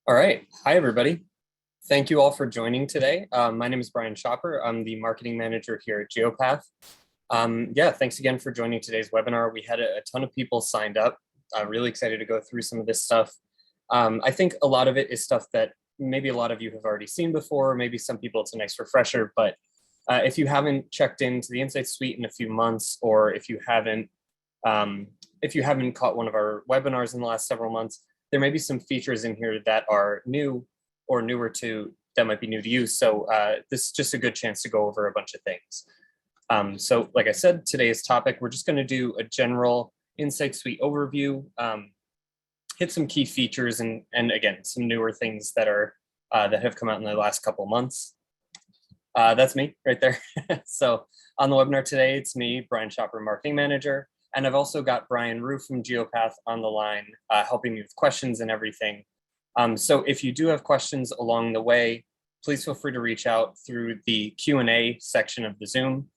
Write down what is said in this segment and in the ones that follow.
All right. Hi, everybody. Thank you all for joining today. My name is Brian Shopper. I'm the marketing manager here at GeoPath. Yeah, thanks again for joining today's webinar. We had a ton of people signed up. I'm really excited to go through some of this stuff. I think a lot of it is stuff that maybe a lot of you have already seen before. Maybe some people it's a nice refresher, but if you haven't checked into the Insights Suite in a few months, or if you haven't caught one of our webinars in the last several months, there may be some features in here that are new or newer to that might be new to you. So this is just a good chance to go over a bunch of things. So like I said, today's topic, we're just going to do a general Insight Suite overview, hit some key features, and again, some newer things that are that have come out in the last couple months. That's me right there. So on the webinar today, it's me, Brian Shopper, Marketing Manager. And I've also got Brian Rue from GeoPath on the line, helping me with questions and everything. So if you do have questions along the way, please feel free to reach out through the Q&A section of the Zoom.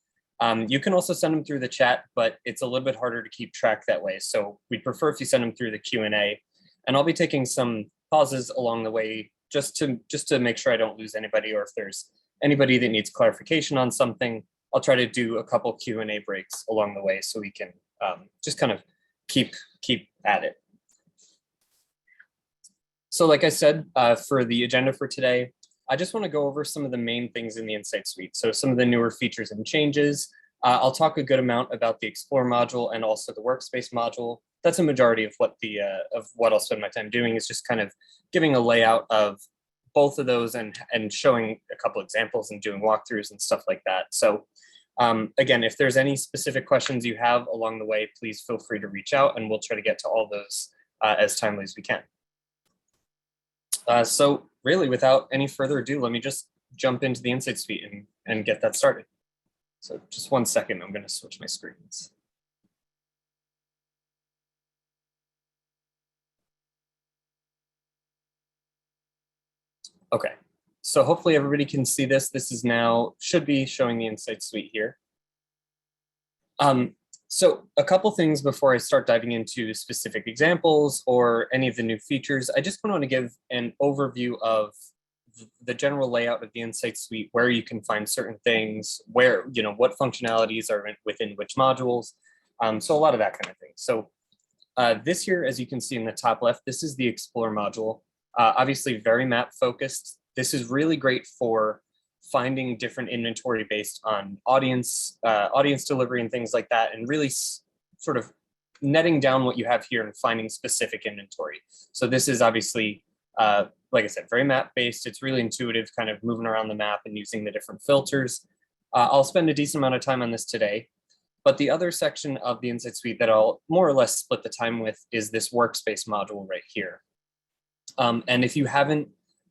You can also send them through the chat, but it's a little bit harder to keep track that way. So we'd prefer if you send them through the Q&A. And I'll be taking some pauses along the way just to make sure I don't lose anybody, or if there's anybody that needs clarification on something, I'll try to do a couple Q&A breaks along the way so we can just kind of keep at it. So like I said, for the agenda for today, I just want to go over some of the main things in the Insight Suite. So some of the newer features and changes. I'll talk a good amount about the Explore module and also the Workspace module. That's a majority of what I'll spend my time doing, is just kind of giving a layout of both of those and showing a couple examples and doing walkthroughs and stuff like that. So again, if there's any specific questions you have along the way, please feel free to reach out and we'll try to get to all those as timely as we can. So really, without any further ado, let me just jump into the Insight Suite and get that started. So just 1 second, I'm going to switch my screens. Okay, so hopefully everybody can see this. This is now, should be showing the Insight Suite here. So a couple things before I start diving into specific examples or any of the new features. I just want to give an overview of the general layout of the Insight Suite, where you can find certain things, where, what functionalities are within which modules. So a lot of that kind of thing. So this here, as you can see in the top left, this is the Explore module. Obviously very map focused. This is really great for finding different inventory based on audience delivery and things like that, and really sort of netting down what you have here and finding specific inventory. So this is obviously, like I said, very map based. It's really intuitive, kind of moving around the map and using the different filters. I'll spend a decent amount of time on this today. But the other section of the Insight Suite that I'll more or less split the time with is this Workspace module right here. And if you haven't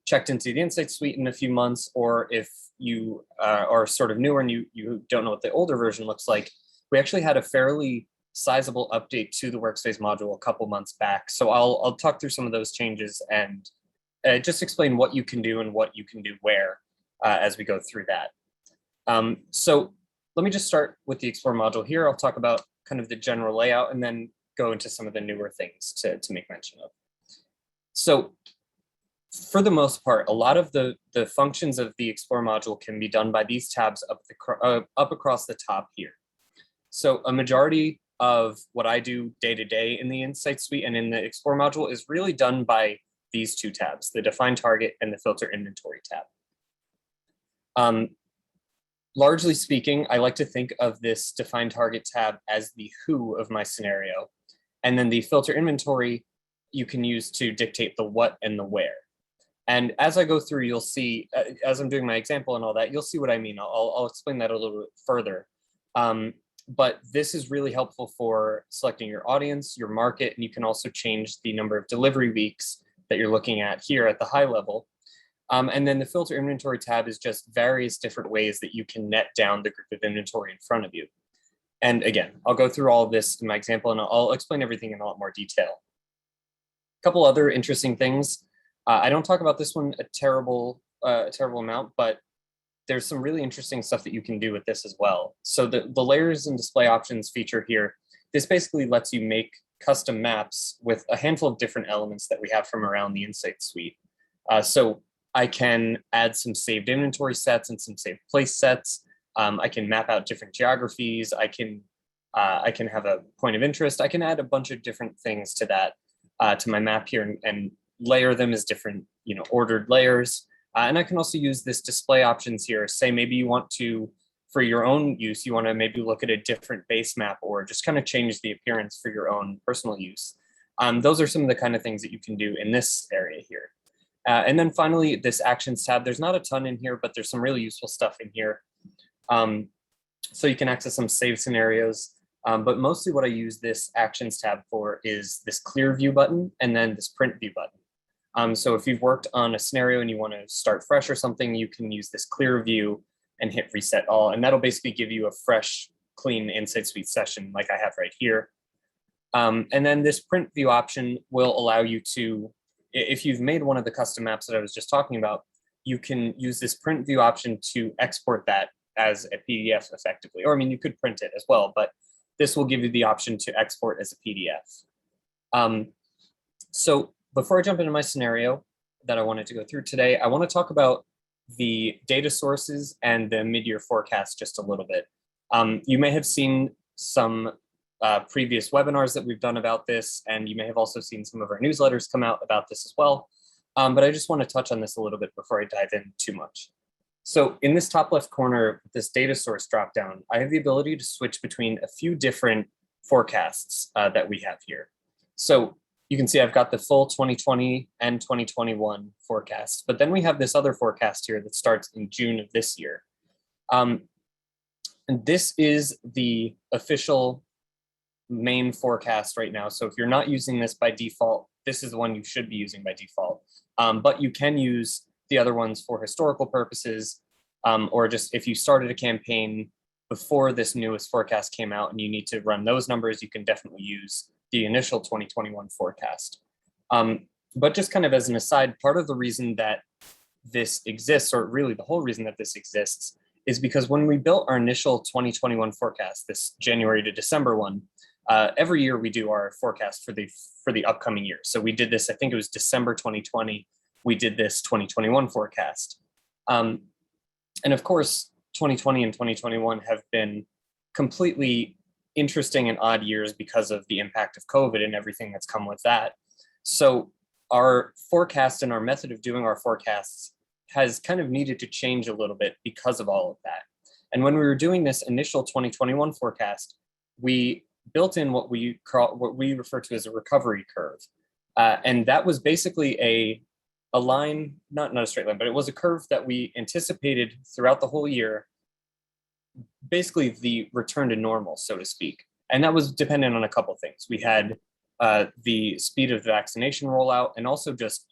checked into the Insight Suite in a few months, or if you are sort of newer and you don't know what the older version looks like, we actually had a fairly sizable update to the Workspace module a couple months back. So I'll talk through some of those changes and just explain what you can do and what you can do where as we go through that. So let me just start with the Explore module here. I'll talk about kind of the general layout and then go into some of the newer things to make mention of. So for the most part, a lot of the functions of the Explore module can be done by these tabs up across the top here. So a majority of what I do day to day in the Insight Suite and in the Explore module is really done by these two tabs, the Define Target and the Filter Inventory tab. Largely speaking, I like to think of this Define Target tab as the who of my scenario. And then the Filter Inventory you can use to dictate the what and the where. And as I go through, you'll see, as I'm doing my example and all that, you'll see what I mean. I'll explain that a little bit further. But this is really helpful for selecting your audience, your market, and you can also change the number of delivery weeks that you're looking at here at the high level. And then the Filter Inventory tab is just various different ways that you can net down the group of inventory in front of you. And again, I'll go through all of this in my example and I'll explain everything in a lot more detail. A couple other interesting things. I don't talk about this one a terrible amount, but there's some really interesting stuff that you can do with this as well. So the layers and display options feature here, this basically lets you make custom maps with a handful of different elements that we have from around the Insight Suite. So I can add some saved inventory sets and some saved place sets. I can map out different geographies. I can have a point of interest. I can add a bunch of different things to that, to my map here, and layer them as different, ordered layers. And I can also use this display options here. Say maybe you want to, for your own use, you want to maybe look at a different base map or just kind of change the appearance for your own personal use. Those are some of the kind of things that you can do in this area here. And then finally, this actions tab, there's not a ton in here, but there's some really useful stuff in here. So you can access some save scenarios, but mostly what I use this actions tab for is this clear view button and then this print view button. So if you've worked on a scenario and you want to start fresh or something, you can use this clear view and hit reset all, and that'll basically give you a fresh, clean Insight Suite session like I have right here. And then this print view option will allow you to, if you've made one of the custom maps that I was just talking about, you can use this print view option to export that as a PDF effectively, or I mean, you could print it as well, but this will give you the option to export as a PDF. So before I jump into my scenario that I wanted to go through today, I want to talk about the data sources and the mid-year forecast just a little bit. You may have seen some previous webinars that we've done about this, and you may have also seen some of our newsletters come out about this as well. But I just want to touch on this a little bit before I dive in too much. So in this top left corner, this data source dropdown, I have the ability to switch between a few different forecasts that we have here. So you can see I've got the full 2020 and 2021 forecast, but then we have this other forecast here that starts in June of this year. And this is the official main forecast right now. So if you're not using this by default, this is the one you should be using by default. But you can use the other ones for historical purposes, or just if you started a campaign before this newest forecast came out and you need to run those numbers, you can definitely use the initial 2021 forecast. But just kind of as an aside, part of the reason that this exists, or really the whole reason that this exists, is because when we built our initial 2021 forecast, this January to December one, every year we do our forecast for the upcoming year. So we did this, I think it was December 2020, we did this 2021 forecast. And of course, 2020 and 2021 have been completely interesting and odd years because of the impact of COVID and everything that's come with that. So our forecast and our method of doing our forecasts has kind of needed to change a little bit because of all of that. And when we were doing this initial 2021 forecast, we built in what we refer to as a recovery curve. And that was basically a line, not a straight line, but it was a curve that we anticipated throughout the whole year, basically the return to normal, so to speak. And that was dependent on a couple of things. We had the speed of the vaccination rollout and also just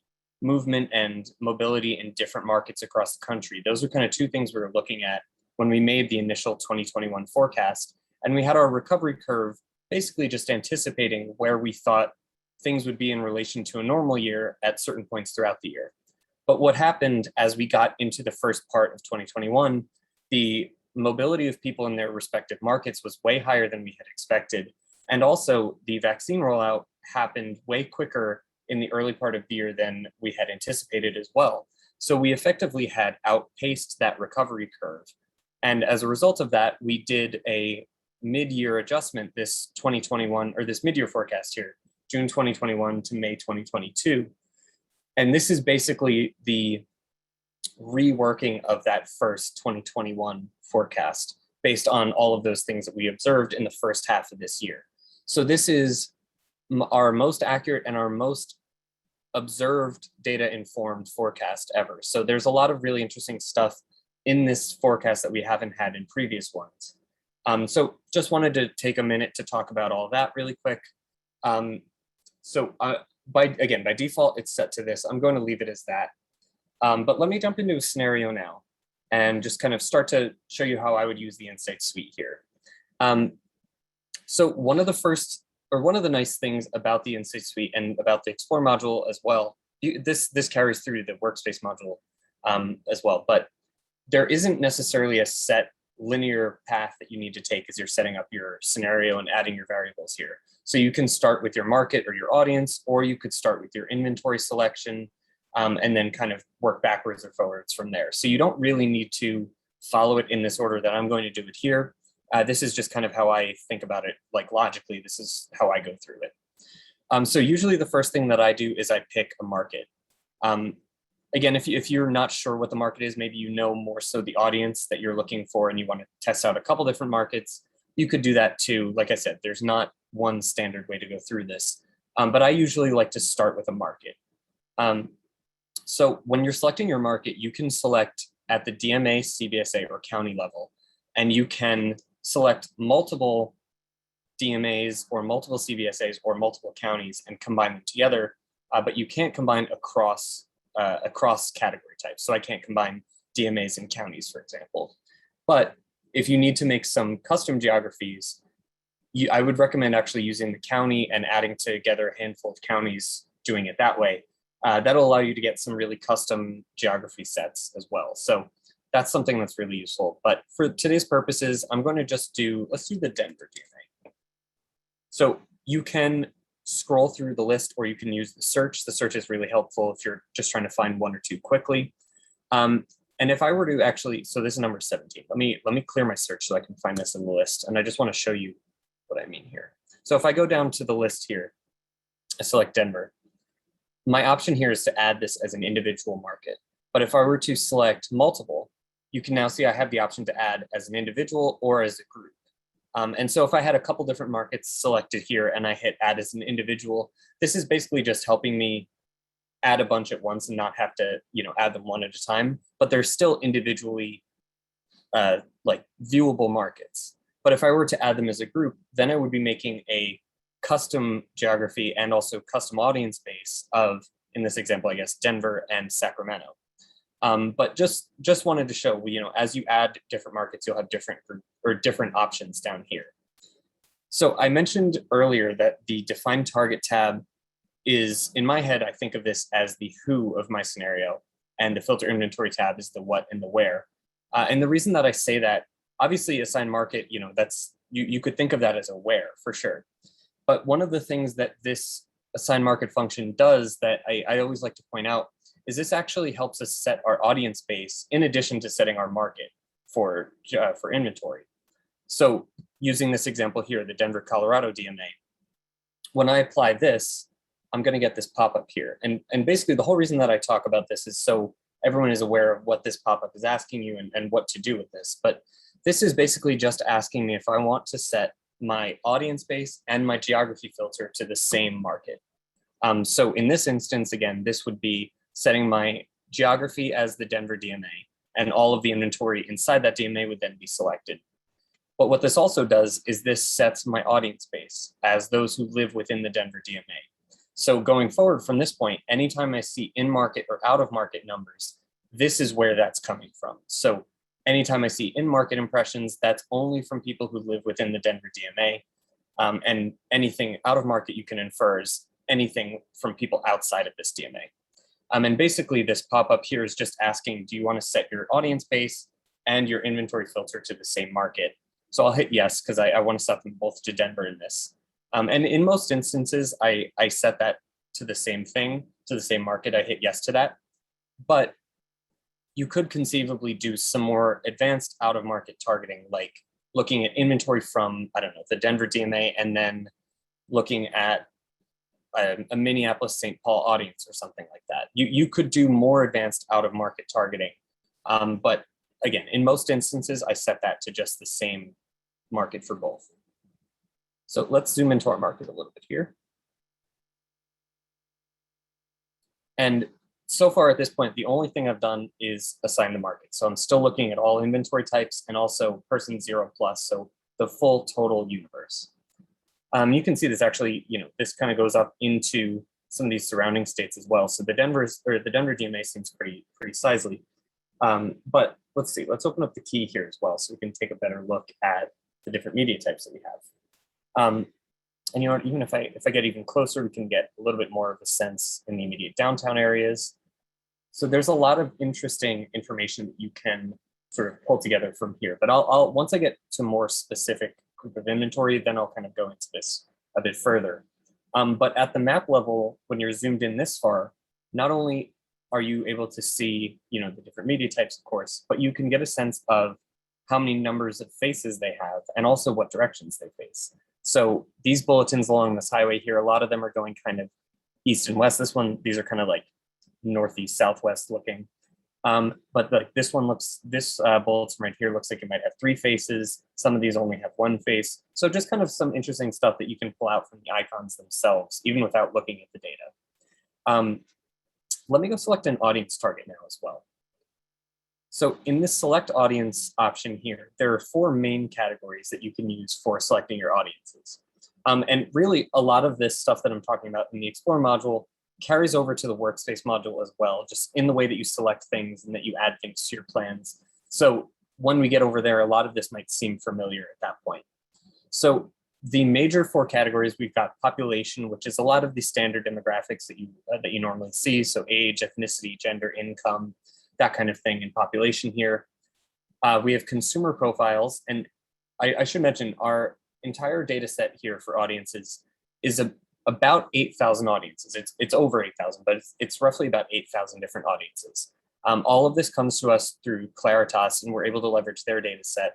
movement and mobility in different markets across the country. Those are kind of two things we were looking at when we made the initial 2021 forecast. And we had our recovery curve basically just anticipating where we thought things would be in relation to a normal year at certain points throughout the year. But what happened as we got into the first part of 2021, the mobility of people in their respective markets was way higher than we had expected. And also the vaccine rollout happened way quicker in the early part of the year than we had anticipated as well. So we effectively had outpaced that recovery curve. And as a result of that, we did a mid-year adjustment, this 2021, or this mid-year forecast here, June 2021 to May 2022. And this is basically the reworking of that first 2021 forecast based on all of those things that we observed in the first half of this year. So this is our most accurate and our most observed data informed forecast ever. So there's a lot of really interesting stuff in this forecast that we haven't had in previous ones. So just wanted to take a minute to talk about all that really quick. By default, it's set to this. I'm going to leave it as that. But let me jump into a scenario now and just kind of start to show you how I would use the Insight Suite here. So one of the nice things about the Insight Suite and about the Explore module as well, this carries through the Workspace module as well, but there isn't necessarily a set linear path that you need to take as you're setting up your scenario and adding your variables here. So you can start with your market or your audience, or you could start with your inventory selection. and then kind of work backwards or forwards from there. So you don't really need to follow it in this order that I'm going to do it here. This is just kind of how I think about it, like logically, this is how I go through it. So usually the first thing that I do is I pick a market. Again, if you're not sure what the market is, maybe you know more so the audience that you're looking for and you want to test out a couple different markets, you could do that too. Like I said, there's not one standard way to go through this, but I usually like to start with a market. So when you're selecting your market, you can select at the DMA, CBSA, or county level, and you can select multiple DMAs or multiple CBSAs or multiple counties and combine them together, but you can't combine across category types. So I can't combine DMAs and counties, for example. But if you need to make some custom geographies, I would recommend actually using the county and adding together a handful of counties, doing it that way. That'll allow you to get some really custom geography sets as well. So that's something that's really useful. But for today's purposes, I'm going to just let's do the Denver DMA. So you can scroll through the list or you can use the search. The search is really helpful if you're just trying to find one or two quickly. And if I were to actually, so this is number 17. Let me clear my search so I can find this in the list. And I just want to show you what I mean here. So if I go down to the list here, I select Denver. My option here is to add this as an individual market. But if I were to select multiple, you can now see I have the option to add as an individual or as a group. And so if I had a couple different markets selected here and I hit add as an individual, this is basically just helping me add a bunch at once and not have to, add them one at a time, but they're still individually like viewable markets. But if I were to add them as a group, then I would be making a custom geography and also custom audience base of, in this example, I guess, Denver and Sacramento. But just wanted to show, as you add different markets, you'll have different group or different options down here. So I mentioned earlier that the Define Target tab is, in my head, I think of this as the who of my scenario, and the Filter Inventory tab is the what and the where. And the reason that I say that, obviously, assign market, that's you could think of that as a where for sure. But one of the things that this assign market function does that I always like to point out is this actually helps us set our audience base in addition to setting our market for inventory. So using this example here, the Denver, Colorado DMA, when I apply this, I'm going to get this pop-up here. And basically the whole reason that I talk about this is so everyone is aware of what this pop-up is asking you and what to do with this. But this is basically just asking me if I want to set my audience base and my geography filter to the same market. So in this instance, again, this would be setting my geography as the Denver DMA, and all of the inventory inside that DMA would then be selected. But what this also does is this sets my audience base as those who live within the Denver DMA. So going forward from this point, anytime I see in-market or out-of-market numbers, this is where that's coming from. So anytime I see in-market impressions, that's only from people who live within the Denver DMA. And anything out-of-market you can infer is anything from people outside of this DMA. And basically this pop-up here is just asking, do you want to set your audience base and your inventory filter to the same market? So I'll hit yes, because I want to set them both to Denver in this. And in most instances, I set that to the same thing, to the same market. I hit yes to that. But you could conceivably do some more advanced out-of-market targeting, like looking at inventory from, I don't know, the Denver DMA, and then looking at a Minneapolis, St. Paul audience or something like that. You could do more advanced out-of-market targeting. But again, in most instances, I set that to just the same market for both. So let's zoom into our market a little bit here. And so far at this point, the only thing I've done is assign the market. So I'm still looking at all inventory types and also person 0+, so the full total universe. You can see this actually, this kind of goes up into some of these surrounding states as well. So the Denver DMA seems pretty sizely. But let's see, let's open up the key here as well so we can take a better look at the different media types that we have. And even if I get even closer, we can get a little bit more of a sense in the immediate downtown areas. So there's a lot of interesting information that you can sort of pull together from here. But I'll once I get to more specific group of inventory, then I'll kind of go into this a bit further. But at the map level, when you're zoomed in this far, not only are you able to see, the different media types, of course, but you can get a sense of how many numbers of faces they have and also what directions they face. So these bulletins along this highway here, a lot of them are going kind of east and west. These are kind of like northeast, southwest looking. But this bulletin right here looks like it might have 3 faces. Some of these only have 1 face. So just kind of some interesting stuff that you can pull out from the icons themselves, even without looking at the data. Let me go select an audience target now as well. So in this select audience option here, there are 4 main categories that you can use for selecting your audiences. And really a lot of this stuff that I'm talking about in the Explore module carries over to the workspace module as well, just in the way that you select things and that you add things to your plans. So when we get over there, a lot of this might seem familiar at that point. So the major 4 categories, we've got population, which is a lot of the standard demographics that you normally see. So age, ethnicity, gender, income, that kind of thing in population here. We have consumer profiles. And I should mention our entire data set here for audiences is about 8,000 audiences. It's over 8,000, but it's roughly about 8,000 different audiences. All of this comes to us through Claritas, and we're able to leverage their data set.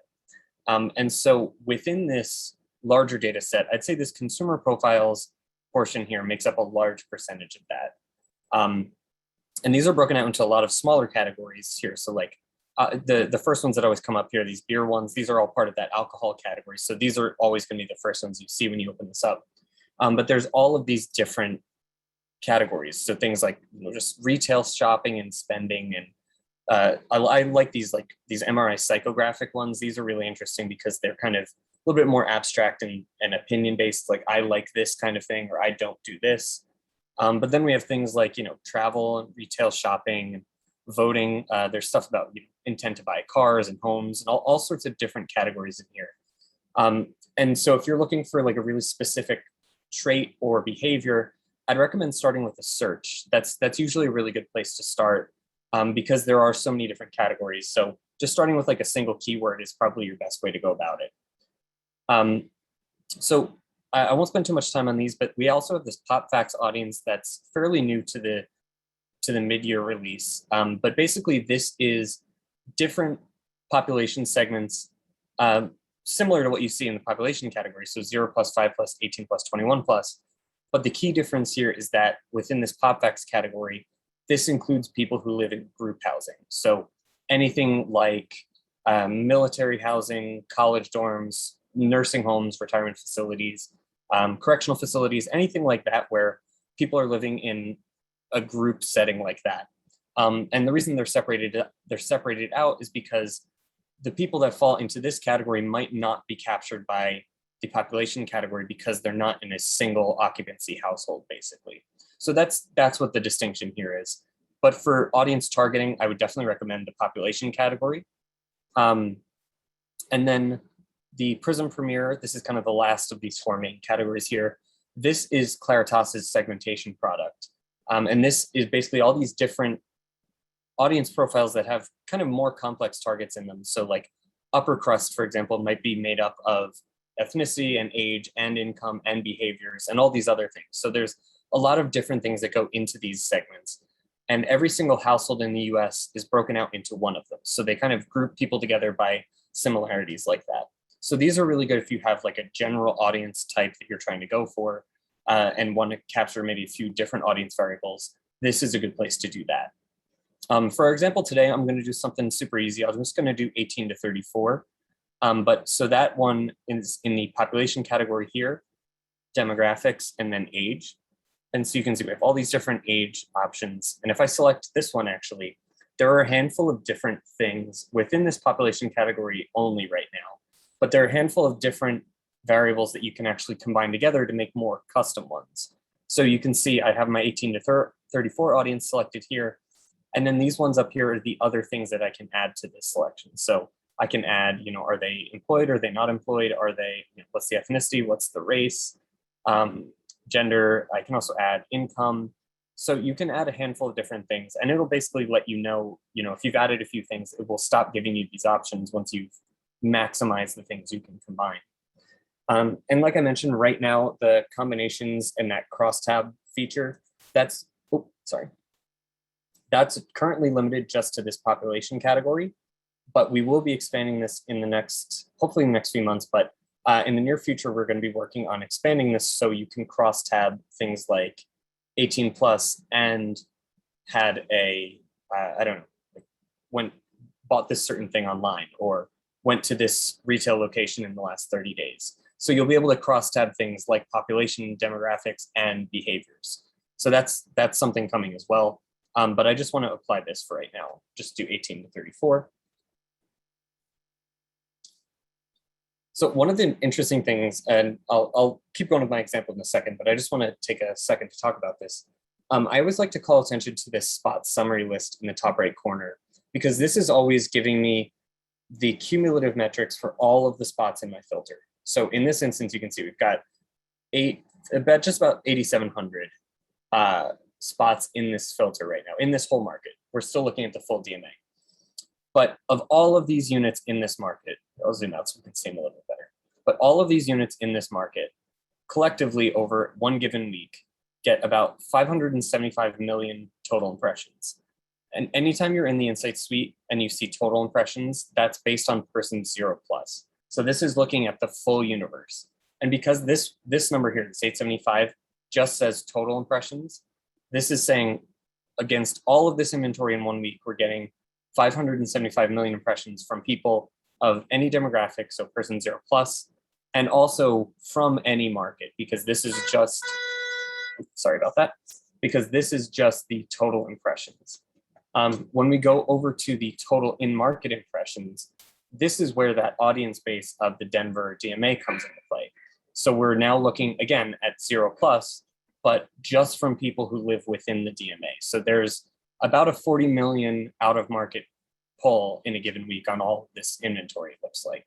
And so within this larger data set, I'd say this consumer profiles portion here makes up a large percentage of that. And these are broken out into a lot of smaller categories here. So like the first ones that always come up here, these beer ones, these are all part of that alcohol category. So these are always going to be the first ones you see when you open this up. But there's all of these different categories. So things like just retail shopping and spending. And I like these MRI psychographic ones. These are really interesting because they're kind of a little bit more abstract and opinion based. Like I like this kind of thing, or I don't do this. But then we have things like, travel and retail shopping, voting. There's stuff about intent to buy cars and homes and all sorts of different categories in here. And so if you're looking for like a really specific trait or behavior, I'd recommend starting with a search. That's usually a really good place to start because there are so many different categories. So just starting with like a single keyword is probably your best way to go about it. So I won't spend too much time on these, but we also have this PopFacts audience that's fairly new to the mid-year release. But basically this is different population segments similar to what you see in the population category. So 0+, 5+, 18+, 21+. But the key difference here is that within this PopFacts category, this includes people who live in group housing. So anything like military housing, college dorms, nursing homes, retirement facilities, correctional facilities, anything like that where people are living in a group setting like that. And the reason they're separated out is because the people that fall into this category might not be captured by the population category because they're not in a single occupancy household, basically. So that's what the distinction here is. But for audience targeting, I would definitely recommend the population category. And then the Prism Premiere, this is kind of the last of these 4 main categories here. This is Claritas's segmentation product. And this is basically all these different audience profiles that have kind of more complex targets in them. So like upper crust, for example, might be made up of ethnicity and age and income and behaviors and all these other things. So there's a lot of different things that go into these segments. And every single household in the US is broken out into one of them. So they kind of group people together by similarities like that. So these are really good if you have like a general audience type that you're trying to go for and want to capture maybe a few different audience variables. This is a good place to do that. For our example today, I'm going to do something super easy. I'm just going to do 18 to 34. But so that one is in the population category here, demographics, and then age. And so you can see we have all these different age options. And if I select this one, actually, there are a handful of different things within this population category only right now. But there are a handful of different variables that you can actually combine together to make more custom ones. So you can see I have my 18 to 34 audience selected here. And then these ones up here are the other things that I can add to this selection. So I can add, are they employed? Are they not employed? Are they, what's the ethnicity? What's the race? Gender. I can also add income. So you can add a handful of different things and it'll basically let you know, if you've added a few things, it will stop giving you these options once you've maximized the things you can combine. And like I mentioned, right now, the combinations and that crosstab feature, that's That's currently limited just to this population category, but we will be expanding this in the next, hopefully in the next few months, but in the near future, we're going to be working on expanding this so you can cross tab things like 18 plus and had a, I don't know, like bought this certain thing online or went to this retail location in the last 30 days. So you'll be able to cross tab things like population, demographics, and behaviors. So that's something coming as well. But I just want to apply this for right now. Just do 18 to 34. So one of the interesting things, and I'll keep going with my example in a second, but I just want to take a second to talk about this. I always like to call attention to this spot summary list in the top right corner, because this is always giving me the cumulative metrics for all of the spots in my filter. So in this instance, you can see we've got just about 8,700 spots in this filter right now, in this whole market. We're still looking at the full DMA. But of all of these units in this market, I'll zoom out so we can see them a little bit better. But all of these units in this market, collectively over one given week, get about 575 million total impressions. And anytime you're in the Insights suite and you see total impressions, that's based on person 0+. So this is looking at the full universe. And because this number here, this 875, just says total impressions, this is saying against all of this inventory in 1 week, we're getting 575 million impressions from people of any demographic, so person 0+, and also from any market, because this is just, sorry about that, because this is just the total impressions. When we go over to the total in-market impressions, this is where that audience base of the Denver DMA comes into play. So we're now looking again at 0+, but just from people who live within the DMA. So there's about a 40 million out-of-market pull in a given week on all of this inventory, it looks like.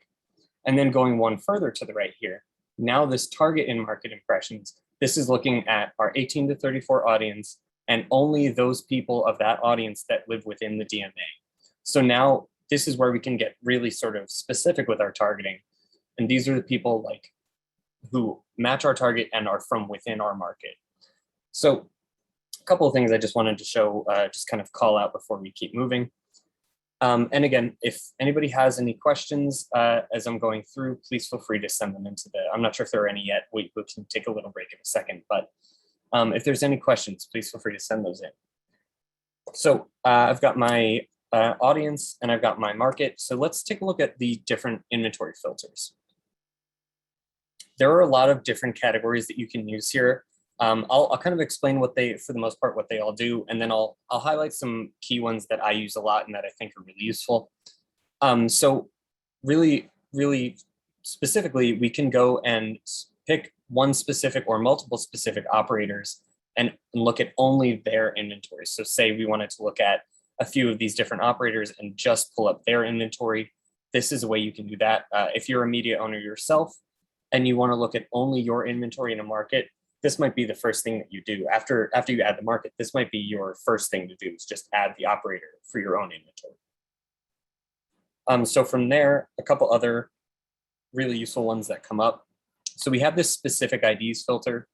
And then going one further to the right here, now this target in-market impressions, this is looking at our 18 to 34 audience and only those people of that audience that live within the DMA. So now this is where we can get really sort of specific with our targeting. And these are the people like who match our target and are from within our market. So a couple of things I just wanted to show, just kind of call out before we keep moving. And again, if anybody has any questions as I'm going through, please feel free to send them into I'm not sure if there are any yet. We can take a little break in a second, but if there's any questions, please feel free to send those in. So I've got my audience and I've got my market. So let's take a look at the different inventory filters. There are a lot of different categories that you can use here. I'll kind of explain what for the most part, what they all do, and then I'll highlight some key ones that I use a lot and that I think are really useful. So really specifically, we can go and pick one specific or multiple specific operators and look at only their inventory. So say we wanted to look at a few of these different operators and just pull up their inventory. This is a way you can do that. If you're a media owner yourself and you want to look at only your inventory in a market, this might be the first thing that you do. After you add the market, this might be your first thing to do, is just add the operator for your own inventory. So from there, a couple other really useful ones that come up. So we have this specific IDs filter.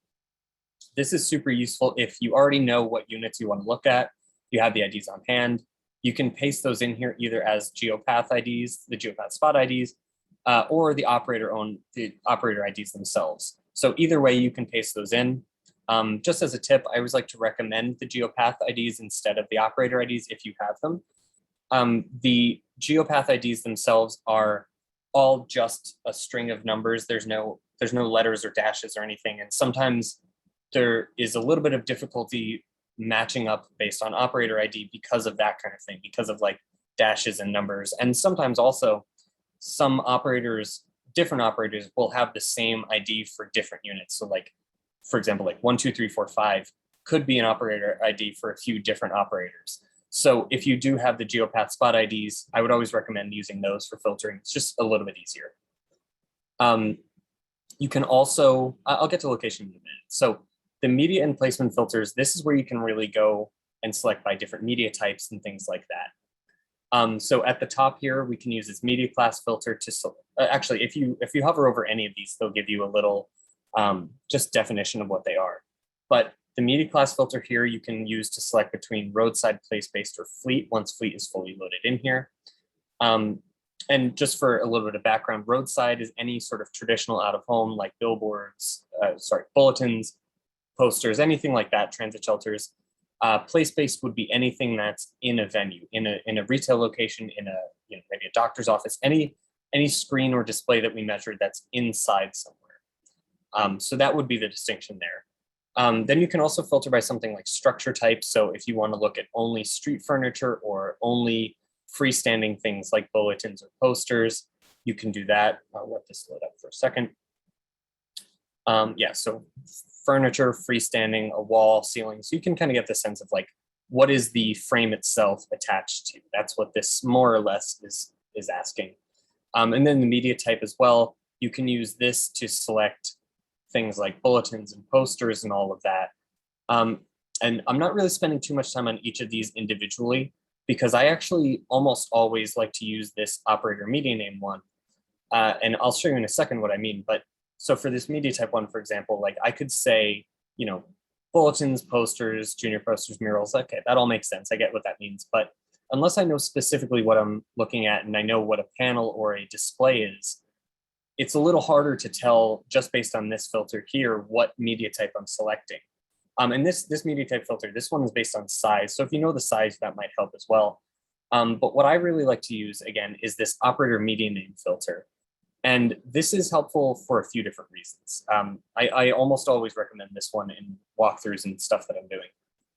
This is super useful if you already know what units you want to look at, you have the IDs on hand. You can paste those in here either as geopath IDs, the geopath spot IDs, or the operator IDs themselves. So either way, you can paste those in. Just as a tip, I always like to recommend the geopath IDs instead of the operator IDs if you have them. The geopath IDs themselves are all just a string of numbers. There's no letters or dashes or anything. And sometimes there is a little bit of difficulty matching up based on operator ID because of that kind of thing, because of like dashes and numbers. And sometimes also some different operators will have the same ID for different units. So like, for example, like 1, 2, 3, 4, 5 could be an operator ID for a few different operators. So if you do have the geopath spot IDs, I would always recommend using those for filtering. It's just a little bit easier. You can also, I'll get to location in a minute. So the media and placement filters, this is where you can really go and select by different media types and things like that. So at the top here, we can use this media class filter to actually, if you hover over any of these, they'll give you a little just definition of what they are. But The media class filter here you can use to select between roadside, place-based, or fleet once fleet is fully loaded in here. And just for a little bit of background, roadside is any sort of traditional out of home like billboards, bulletins, posters, anything like that, transit shelters. Place-based would be anything that's in a venue, in a retail location, in a maybe a doctor's office, any screen or display that we measured that's inside somewhere. So that would be the distinction there. Then you can also filter by something like structure type. So if you want to look at only street furniture or only freestanding things like bulletins or posters, you can do that. I'll let this load up for a second. Yeah, so furniture, freestanding, a wall, ceiling. So you can kind of get the sense of like, what is the frame itself attached to? That's what this more or less is asking. And then the media type as well, you can use this to select things like bulletins and posters and all of that. And I'm not really spending too much time on each of these individually, because I actually almost always like to use this operator media name one. And I'll show you in a second what I mean. But so for this media type one, for example, like I could say, bulletins, posters, junior posters, murals. Okay, that all makes sense. I get what that means. But unless I know specifically what I'm looking at and I know what a panel or a display is, it's a little harder to tell just based on this filter here what media type I'm selecting. And this media type filter, this one is based on size. So if you know the size, that might help as well. But what I really like to use, again, is this operator media name filter. And this is helpful for a few different reasons. I almost always recommend this one in walkthroughs and stuff that I'm doing.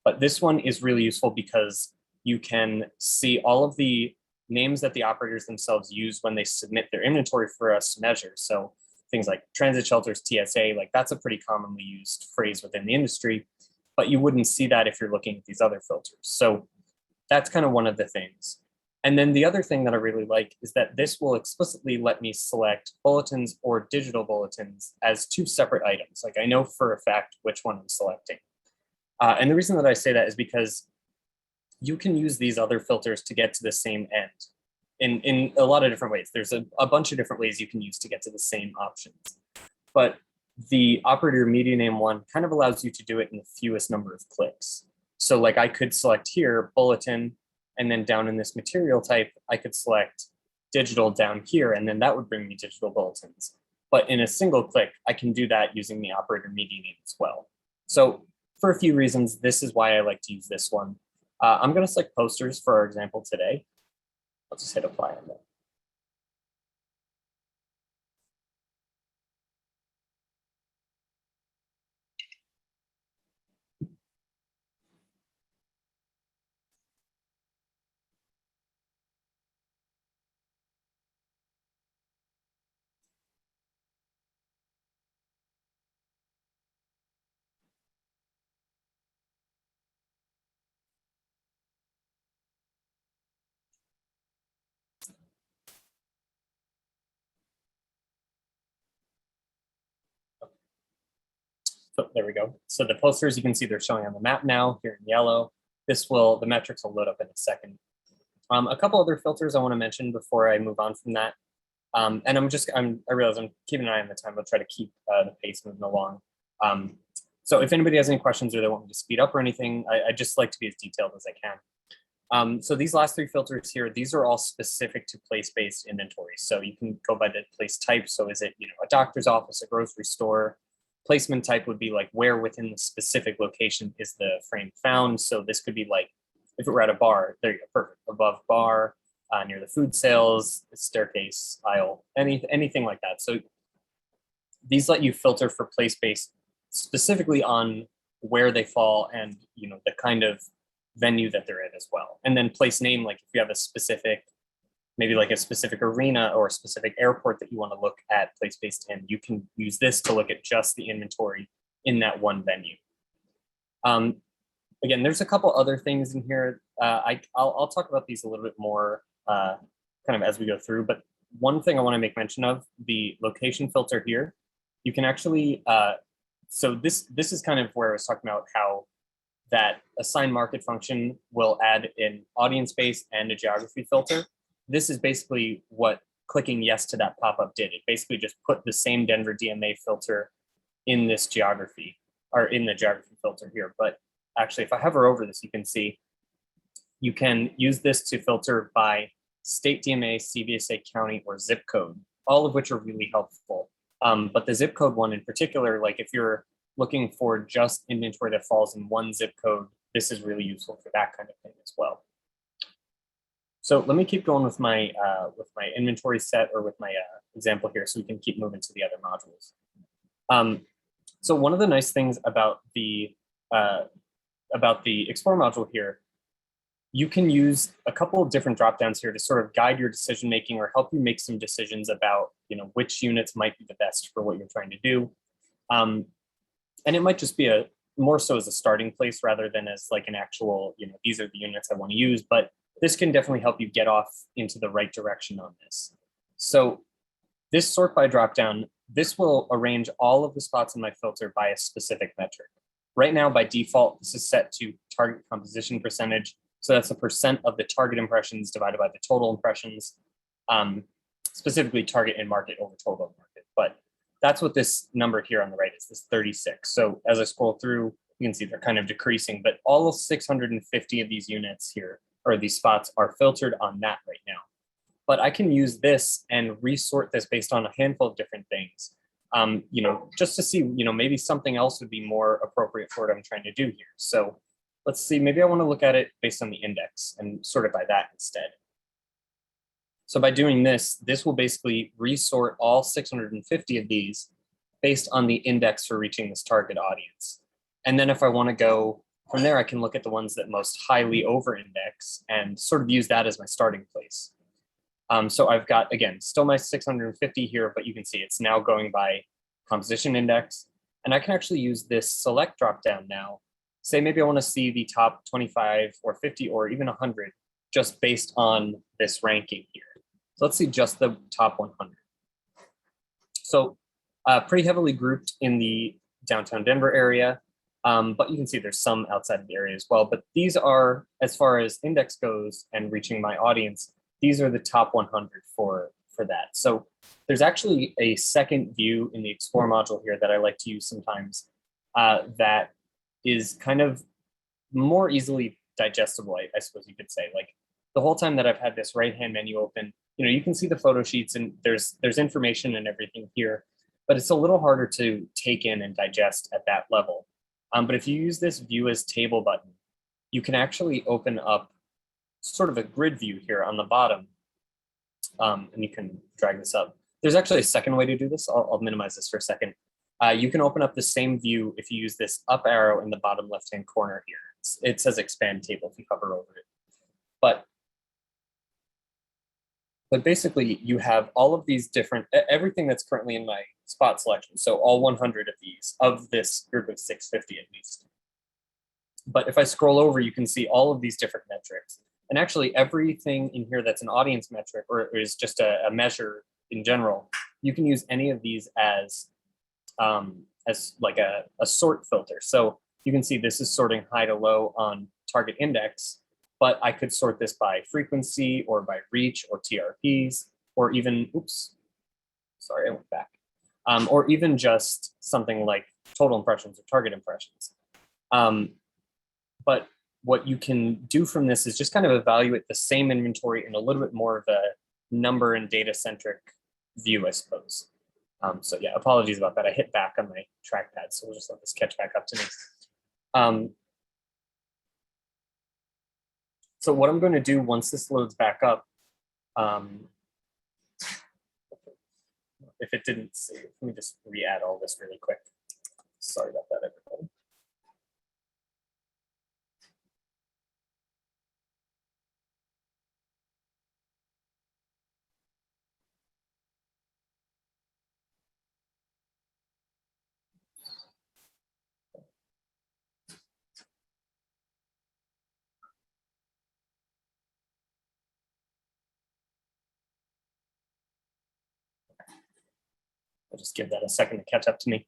But this one is really useful because you can see all of the names that the operators themselves use when they submit their inventory for us to measure. So things like transit shelters, TSA, like that's a pretty commonly used phrase within the industry, but you wouldn't see that if you're looking at these other filters. So that's kind of one of the things. And then the other thing that I really like is that this will explicitly let me select bulletins or digital bulletins as two separate items. Like I know for a fact which one I'm selecting. And the reason that I say that is because you can use these other filters to get to the same end in a lot of different ways. There's a bunch of different ways you can use to get to the same options. But the operator media name one kind of allows you to do it in the fewest number of clicks. So like I could select here, bulletin, and then down in this material type, I could select digital down here, and then that would bring me digital bulletins. But in a single click, I can do that using the operator media name as well. So for a few reasons, this is why I like to use this one. I'm going to select posters for our example today. I'll just hit apply on that. So there we go. So the posters, you can see they're showing on the map now here in yellow. The metrics will load up in a second. A couple other filters I want to mention before I move on from that. And I realize I'm keeping an eye on the time. I'll try to keep the pace moving along. So if anybody has any questions or they want me to speed up or anything, I just like to be as detailed as I can. So these last three filters here, these are all specific to place-based inventory. So you can go by the place type. So is it a doctor's office, a grocery store? Placement type would be like where within the specific location is the frame found. So this could be like if it were at a bar, there you go, perfect. Above bar, near the food sales, staircase, aisle, anything like that. So these let you filter for place-based specifically on where they fall and the kind of venue that they're in as well. And then place name, like if you have a specific, maybe like a specific arena or a specific airport that you want to look at place-based in, you can use this to look at just the inventory in that one venue. Again, there's a couple other things in here. I'll talk about these a little bit more kind of as we go through, but one thing I want to make mention of, the location filter here, you can actually, so this is kind of where I was talking about how that assign market function will add an audience base and a geography filter. This is basically what clicking yes to that pop-up did. It basically just put the same Denver DMA filter in this geography. are in the geography filter here. But actually, if I hover over this, you can see you can use this to filter by state DMA, CVSA county, or zip code, all of which are really helpful. But the zip code one in particular, like if you're looking for just inventory that falls in one zip code, this is really useful for that kind of thing as well. So let me keep going with my inventory set, or with my example here, so we can keep moving to the other modules. So one of the nice things about the Explore module here, you can use a couple of different dropdowns here to sort of guide your decision making, or help you make some decisions about, which units might be the best for what you're trying to do. And it might just be more so as a starting place rather than as like an actual, these are the units I want to use, but this can definitely help you get off into the right direction on this. So this sort by dropdown, this will arrange all of the spots in my filter by a specific metric. Right now, by default, this is set to target composition percentage. So that's the percent of the target impressions divided by the total impressions, specifically target in market over total market. But that's what this number here on the right is, this 36. So as I scroll through, you can see they're kind of decreasing, but all 650 of these units here, or these spots, are filtered on that right now. But I can use this and resort this based on a handful of different things, just to see, maybe something else would be more appropriate for what I'm trying to do here. So let's see, maybe I want to look at it based on the index and sort it by that instead. So by doing this, this will basically resort all 650 of these based on the index for reaching this target audience. And then if I want to go from there, I can look at the ones that most highly over-index and sort of use that as my starting place. So I've got, again, still my 650 here, but you can see it's now going by composition index. And I can actually use this select dropdown now. Say maybe I want to see the top 25 or 50 or even 100 just based on this ranking here. So let's see just the top 100. So pretty heavily grouped in the downtown Denver area, but you can see there's some outside of the area as well. But these are, as far as index goes and reaching my audience, these are the top 100 for that. So there's actually a second view in the Explore module here that I like to use sometimes that is kind of more easily digestible, I suppose you could say. Like the whole time that I've had this right-hand menu open, you can see the photo sheets and there's information and everything here, but it's a little harder to take in and digest at that level. But if you use this view as table button, you can actually open up sort of a grid view here on the bottom, and you can drag this up. There's actually a second way to do this. I'll minimize this for a second. You can open up the same view if you use this up arrow in the bottom left-hand corner here. It says expand table if you hover over it. But basically, you have all of these different, everything that's currently in my spot selection. So all 100 of these, of this group of 650 at least. But if I scroll over, you can see all of these different metrics. And actually, everything in here that's an audience metric or is just a measure in general, you can use any of these as like a sort filter. So you can see this is sorting high to low on target index, but I could sort this by frequency or by reach or TRPs, or even, oops, sorry, I went back. Or even just something like total impressions or target impressions. But what you can do from this is just kind of evaluate the same inventory in a little bit more of a number and data-centric view, I suppose. So yeah, apologies about that. I hit back on my trackpad, so we'll just let this catch back up to me. So what I'm going to do once this loads back up, if it didn't save, let me just re-add all this really quick. Sorry about that, everybody. I'll just give that a second to catch up to me.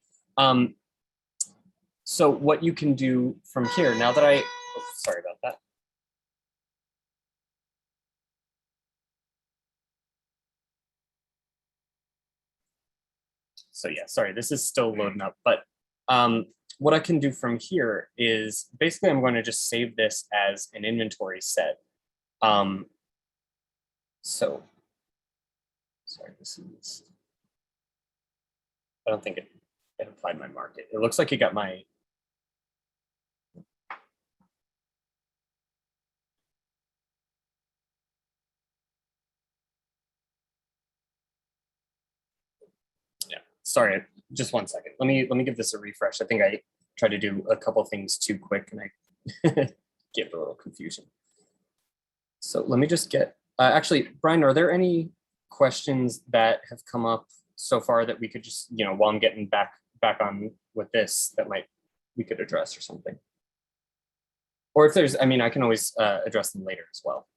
So what you can do from here, now that sorry about that. So yeah, sorry, this is still loading up, but what I can do from here is basically I'm going to just save this as an inventory set. So, sorry, this is, I don't think it applied my market. It looks like it got my, yeah, sorry, just one second. Let me give this a refresh. I think I tried to do a couple things too quick and I get a little confusion. So let me just get, actually, Brian, are there any questions that have come up so far that we could just, while I'm getting back on with this, that we could address or something? Or if there's, I can always address them later as well.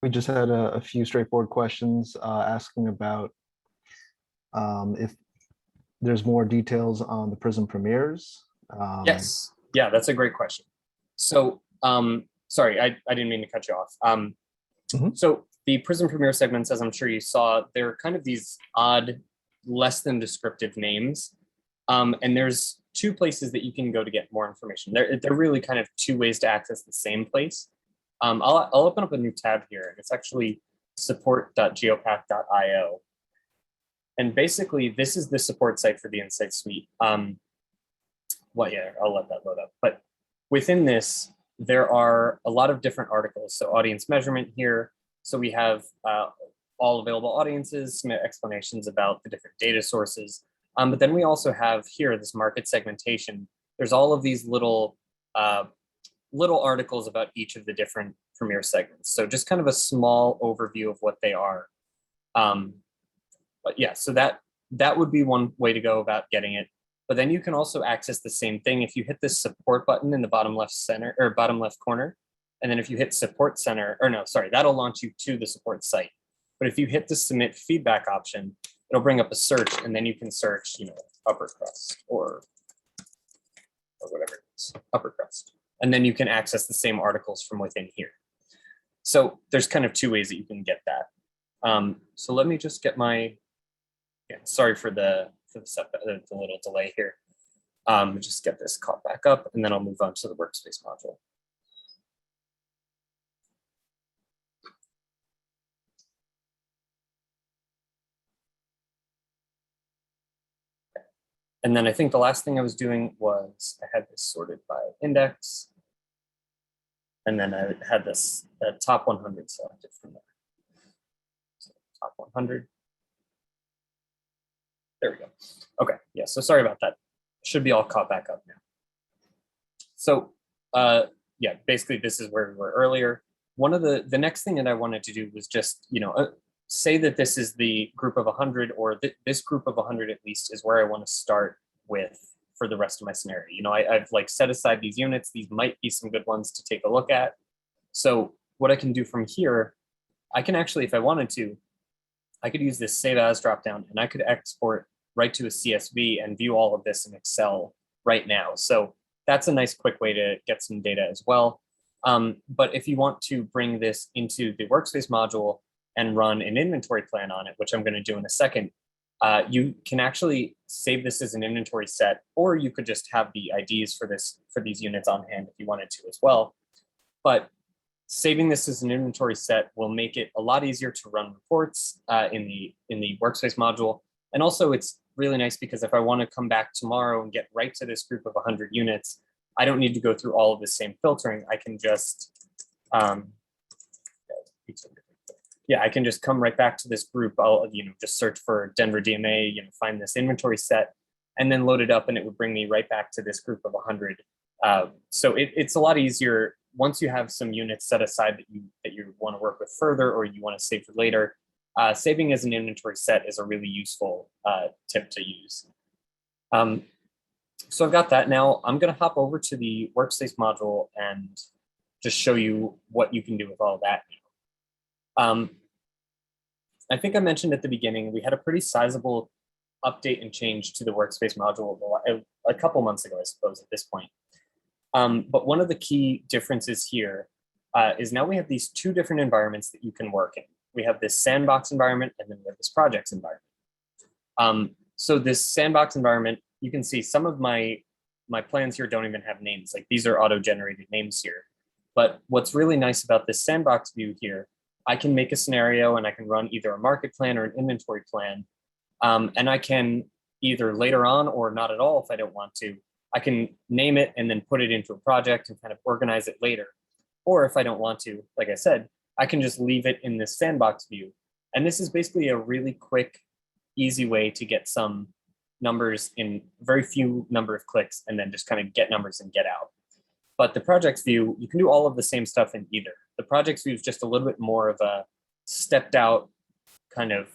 We just had a few straightforward questions asking about if there's more details on the Prism Premieres. Yes, yeah, that's a great question. So, sorry, I didn't mean to cut you off. So the Prism Premiere segments, as I'm sure you saw, they're kind of these odd, less than descriptive names. And there's two places that you can go to get more information. They're really kind of two ways to access the same place. I'll open up a new tab here, and it's actually support.geopath.io. And basically, this is the support site for the Insight Suite. Yeah, I'll let that load up. But within this, there are a lot of different articles. So audience measurement here. So we have all available audiences, some explanations about the different data sources. But then we also have here this market segmentation. There's all of these little articles about each of the different Premiere segments. So just kind of a small overview of what they are. But yeah, so that would be one way to go about getting it. But then you can also access the same thing if you hit this support button in the bottom left center or bottom left corner. And then if you hit support center, or no, sorry, that'll launch you to the support site. But if you hit the submit feedback option, it'll bring up a search, and then you can search, upper crust or whatever it is, upper crust. And then you can access the same articles from within here. So there's kind of two ways that you can get that. So let me just get my, sorry for the little delay here. Just get this caught back up, and then I'll move on to the workspace module. And then I think the last thing I was doing was I had this sorted by index. And then I had this top 100 selected from there. So top 100. There we go. Okay, yeah, so sorry about that. Should be all caught back up now. So yeah, basically this is where we were earlier. One of the next thing that I wanted to do was just, say that this is the group of 100, or this group of 100 at least is where I want to start with for the rest of my scenario. I've like set aside these units. These might be some good ones to take a look at. So what I can do from here, I can actually, if I wanted to, I could use this Save As dropdown, and I could export right to a CSV and view all of this in Excel right now. So that's a nice quick way to get some data as well. But if you want to bring this into the workspace module and run an inventory plan on it, which I'm going to do in a second, you can actually save this as an inventory set, or you could just have the IDs for these units on hand if you wanted to as well. But saving this as an inventory set will make it a lot easier to run reports in the workspace module. And also it's really nice because if I want to come back tomorrow and get right to this group of 100 units, I don't need to go through all of the same filtering. I can just, I can just come right back to this group. I'll, just search for Denver DMA, find this inventory set, and then load it up, and it would bring me right back to this group of 100. So it's a lot easier once you have some units set aside that you want to work with further, or you want to save for later. Saving as an inventory set is a really useful tip to use. So I've got that. Now I'm going to hop over to the workspace module and just show you what you can do with all that. I think I mentioned at the beginning, we had a pretty sizable update and change to the workspace module a couple months ago, I suppose, at this point. But one of the key differences here is now we have these two different environments that you can work in. We have this sandbox environment, and then we have this projects environment. So this sandbox environment, you can see some of my plans here don't even have names. Like these are auto-generated names here. But what's really nice about this sandbox view here, I can make a scenario and I can run either a market plan or an inventory plan. And I can either later on or not at all if I don't want to, I can name it and then put it into a project and kind of organize it later. Or if I don't want to, like I said, I can just leave it in this sandbox view. And this is basically a really quick, easy way to get some numbers in very few number of clicks and then just kind of get numbers and get out. But the projects view, you can do all of the same stuff in either. The projects view is just a little bit more of a stepped out kind of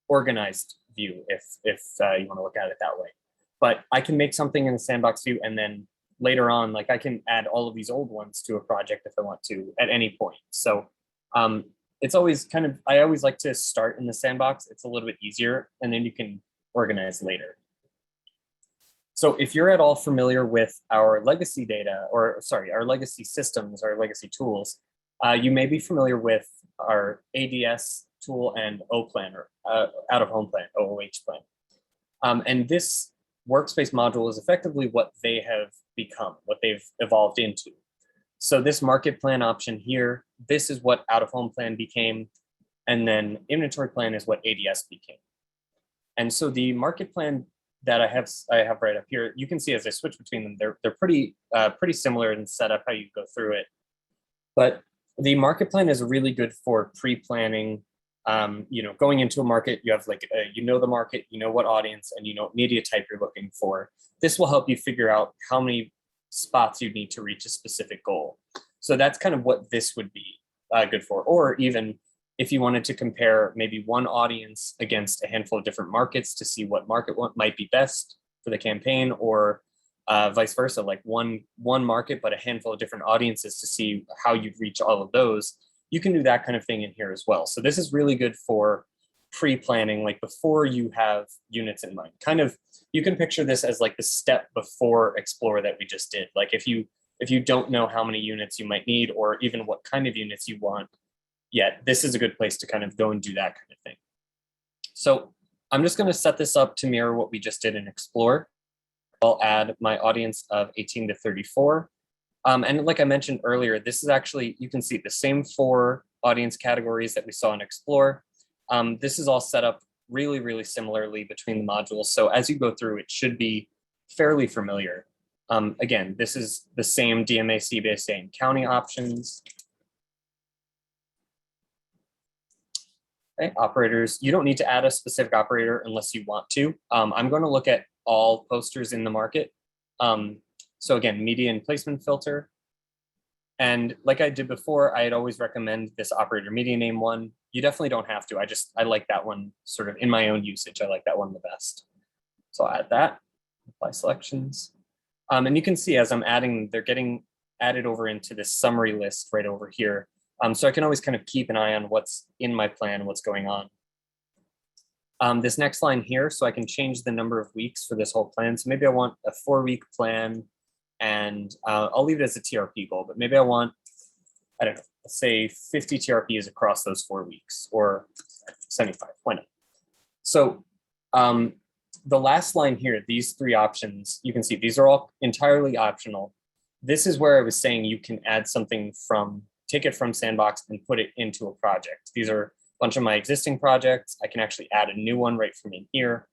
organized view if you want to look at it that way. But I can make something in the sandbox view and then later on, like I can add all of these old ones to a project if I want to at any point. So it's always kind of, I always like to start in the sandbox. It's a little bit easier and then you can organize later. So if you're at all familiar with our legacy data, or sorry, our legacy systems, our legacy tools, you may be familiar with our ADS tool and O-Plan, or out of home plan, OOH plan. And this workspace module is effectively what they have become, what they've evolved into. So this market plan option here, this is what out of home plan became. And then inventory plan is what ADS became. And so the market plan that I have right up here, you can see as I switch between them, they're pretty similar in setup, how you go through it. But the market plan is really good for pre-planning. Going into a market, you have like, you know the market, you know what audience, and you know what media type you're looking for. This will help you figure out how many spots you need to reach a specific goal. So that's kind of what this would be good for. Or even if you wanted to compare maybe one audience against a handful of different markets to see what market might be best for the campaign, or vice versa, like one market, but a handful of different audiences to see how you'd reach all of those. You can do that kind of thing in here as well. So this is really good for pre-planning, like before you have units in mind. Kind of, you can picture this as like the step before Explore that we just did. Like if you don't know how many units you might need, or even what kind of units you want yet, this is a good place to kind of go and do that kind of thing. So I'm just going to set this up to mirror what we just did in Explore. I'll add my audience of 18 to 34. And like I mentioned earlier, this is actually, you can see the same 4 audience categories that we saw in Explore. This is all set up really, really similarly between the modules. So as you go through, it should be fairly familiar. Again, this is the same DMA, CBSA, and county options. Okay, operators, you don't need to add a specific operator unless you want to. I'm going to look at all posters in the market. So again, media and placement filter. And like I did before, I'd always recommend this operator media name one. You definitely don't have to. I like that one sort of in my own usage. I like that one the best. So I'll add that, apply selections. And you can see as I'm adding, they're getting added over into this summary list right over here. So I can always kind of keep an eye on what's in my plan, what's going on. This next line here, so I can change the number of weeks for this whole plan. So maybe I want a 4-week plan, and I'll leave it as a TRP goal, but maybe I want, I don't know, let's say 50 TRPs across those 4 weeks, or 75, why not? So the last line here, these 3 options, you can see these are all entirely optional. This is where I was saying you can add something from, take it from Sandbox and put it into a project. These are a bunch of my existing projects. I can actually add a new one right from in here.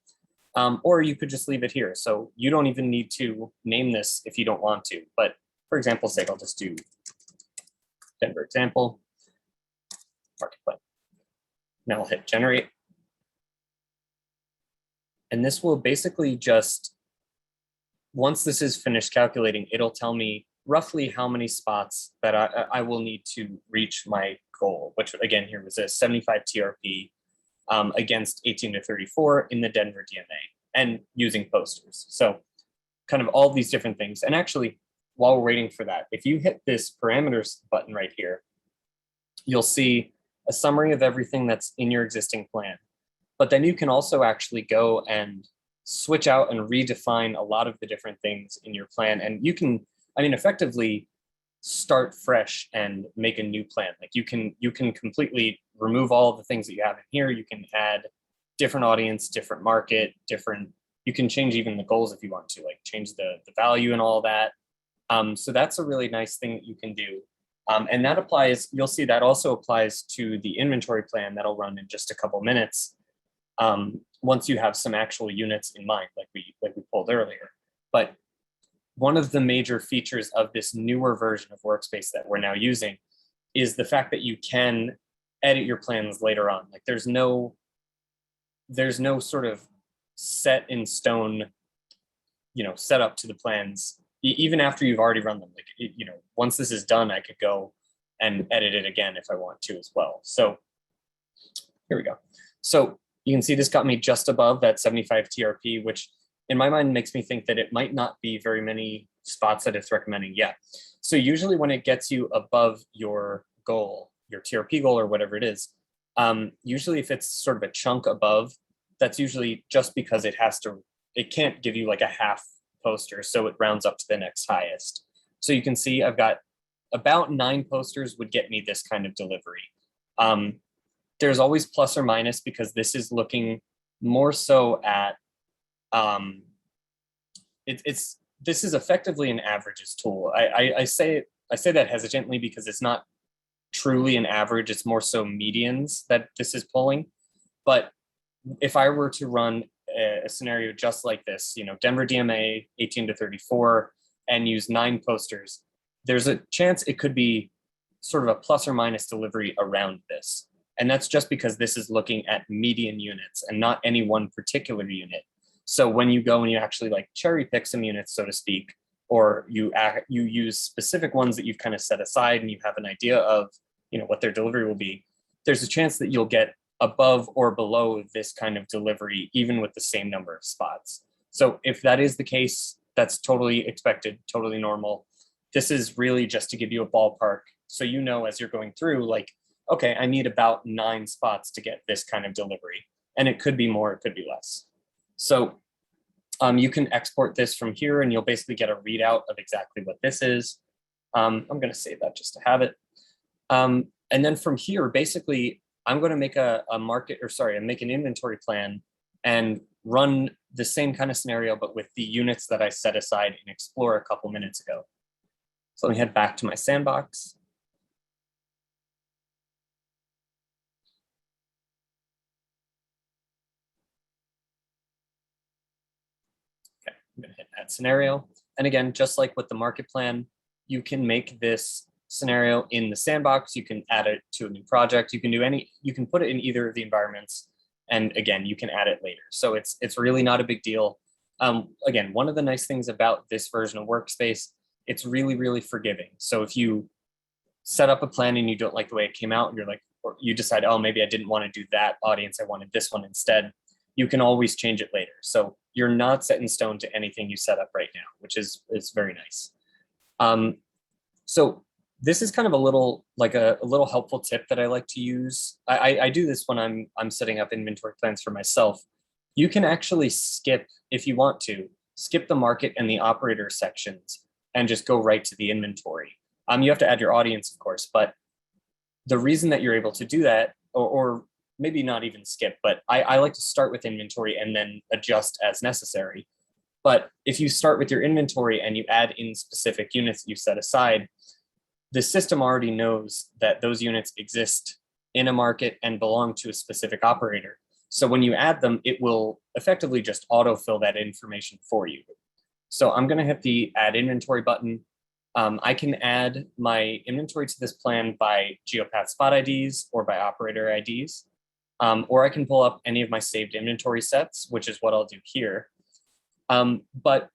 Or you could just leave it here. So you don't even need to name this if you don't want to. But for example's sake, I'll just do Denver example, market plan. Now I'll hit generate. And this will basically just, once this is finished calculating, it'll tell me roughly how many spots that I will need to reach my goal, which again, here was a 75 TRP against 18 to 34 in the Denver DMA and using posters. So kind of all these different things. And actually, while we're waiting for that, if you hit this parameters button right here, you'll see a summary of everything that's in your existing plan. But then you can also actually go and switch out and redefine a lot of the different things in your plan. And you can, I mean, effectively start fresh and make a new plan. Like you can completely remove all of the things that you have in here. You can add different audience, different market, different, you can change even the goals if you want to, like change the value and all that. So that's a really nice thing that you can do. And that applies, you'll see that also applies to the inventory plan that'll run in just a couple minutes. Once you have some actual units in mind, like we pulled earlier. But one of the major features of this newer version of Workspace that we're now using is the fact that you can edit your plans later on. Like there's no sort of set in stone, setup to the plans, even after you've already run them. Like, once this is done, I could go and edit it again if I want to as well. So here we go. So you can see this got me just above that 75 TRP, which in my mind makes me think that it might not be very many spots that it's recommending yet. So usually when it gets you above your goal, your TRP goal or whatever it is, usually if it's sort of a chunk above, that's usually just because it can't give you like a half poster, so it rounds up to the next highest. So you can see I've got about 9 posters would get me this kind of delivery. There's always plus or minus because this is looking more so at, this is effectively an averages tool. I say that hesitantly because it's not truly an average, it's more so medians that this is pulling. But if I were to run a scenario just like this, Denver DMA 18 to 34 and use 9 posters, there's a chance it could be sort of a plus or minus delivery around this. And that's just because this is looking at median units and not any one particular unit. So when you go and you actually like cherry pick some units, so to speak, or you use specific ones that you've kind of set aside and you have an idea of, what their delivery will be, there's a chance that you'll get above or below this kind of delivery, even with the same number of spots. So if that is the case, that's totally expected, totally normal. This is really just to give you a ballpark. So as you're going through, like, okay, I need about 9 spots to get this kind of delivery. And it could be more, it could be less. So you can export this from here and you'll basically get a readout of exactly what this is. I'm going to save that just to have it. And then from here, basically, I'm going to make make an inventory plan and run the same kind of scenario, but with the units that I set aside in Explore a couple minutes ago. So let me head back to my sandbox. Okay, I'm going to hit add scenario. And again, just like with the market plan, you can make this scenario in the sandbox. You can add it to a new project. You can put it in either of the environments. And again, you can add it later. So it's really not a big deal. Again, one of the nice things about this version of Workspace, it's really, really forgiving. So if you set up a plan and you don't like the way it came out, and you're like, or you decide, oh, maybe I didn't want to do that audience, I wanted this one instead, you can always change it later. So you're not set in stone to anything you set up right now, which is very nice. So this is kind of a little helpful tip that I like to use. I do this when I'm setting up inventory plans for myself. You can actually skip, if you want to, skip the market and the operator sections and just go right to the inventory. You have to add your audience, of course, but the reason that you're able to do that, or maybe not even skip, but I like to start with inventory and then adjust as necessary. But if you start with your inventory and you add in specific units you set aside, the system already knows that those units exist in a market and belong to a specific operator. So when you add them, it will effectively just autofill that information for you. So I'm going to hit the add inventory button. I can add my inventory to this plan by geopath spot IDs or by operator IDs, or I can pull up any of my saved inventory sets, which is what I'll do here. But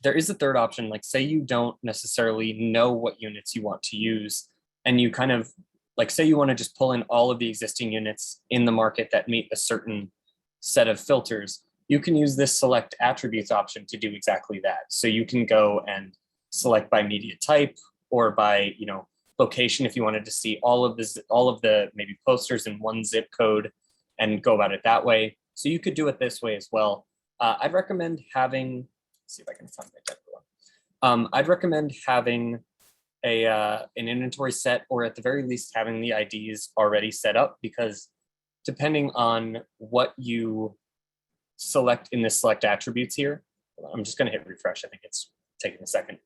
there is a third option, like say you don't necessarily know what units you want to use, and you kind of, like say you want to just pull in all of the existing units in the market that meet a certain set of filters, you can use this select attributes option to do exactly that. So you can go and select by media type or by location if you wanted to see all of the maybe posters in one zip code and go about it that way. So you could do it this way as well. I'd recommend having, let's see if I can find my typical one. I'd recommend having an inventory set, or at the very least having the IDs already set up, because depending on what you select in the select attributes here, I'm just going to hit refresh. I think it's taking a second.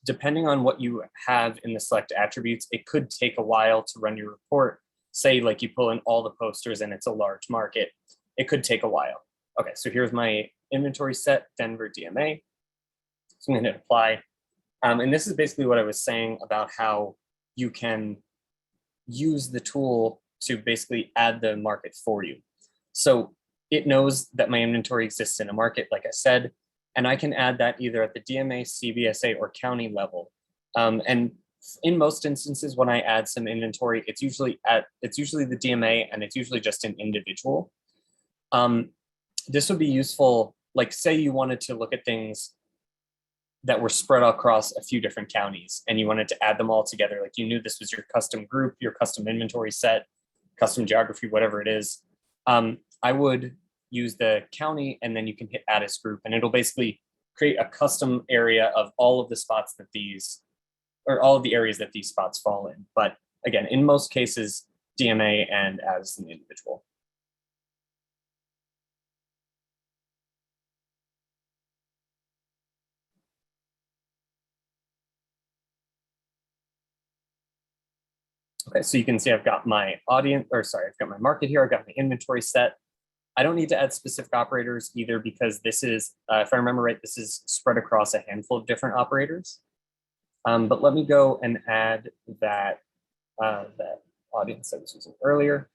Depending on what you have in the select attributes, it could take a while to run your report. Say like you pull in all the posters and it's a large market, it could take a while. Okay, so here's my inventory set, Denver DMA. So I'm going to hit apply. And this is basically what I was saying about how you can use the tool to basically add the market for you. So it knows that my inventory exists in a market, like I said, and I can add that either at the DMA, CBSA, or county level. And in most instances, when I add some inventory, it's usually the DMA, and it's usually just an individual. This would be useful, like say you wanted to look at things that were spread across a few different counties and you wanted to add them all together. Like you knew this was your custom group, your custom inventory set, custom geography, whatever it is. I would use the county and then you can hit add as group, and it'll basically create a custom area of all of the spots that these, or all of the areas that these spots fall in. But again, in most cases, DMA and as an individual. Okay, so you can see I've got my audience, or sorry, I've got my market here. I've got my inventory set. I don't need to add specific operators either because this is, if I remember right, this is spread across a handful of different operators. But let me go and add that, that audience I was using earlier.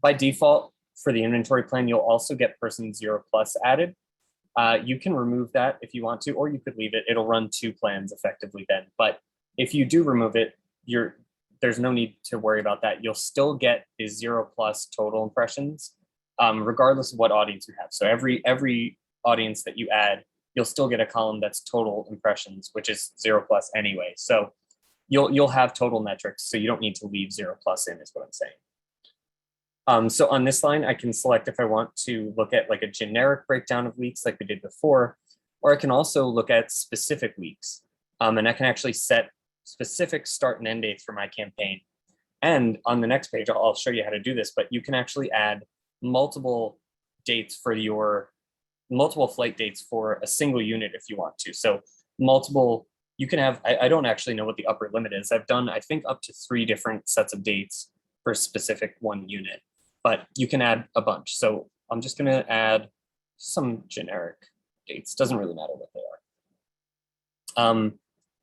By default, for the inventory plan, you'll also get person 0+ added. You can remove that if you want to, or you could leave it. It'll run 2 plans effectively then. But if you do remove it, there's no need to worry about that. You'll still get the 0+ total impressions, regardless of what audience you have. So every audience that you add, you'll still get a column that's total impressions, which is 0+ anyway. So you'll have total metrics, so you don't need to leave 0+ in, is what I'm saying. So on this line, I can select if I want to look at like a generic breakdown of weeks like we did before, or I can also look at specific weeks. And I can actually set specific start and end dates for my campaign. And on the next page, I'll show you how to do this, but you can actually add multiple dates for multiple flight dates for a single unit if you want to. So you can have, I don't actually know what the upper limit is. I've done, I think, up to 3 different sets of dates for a specific one unit, but you can add a bunch. So I'm just going to add some generic dates. Doesn't really matter what they are.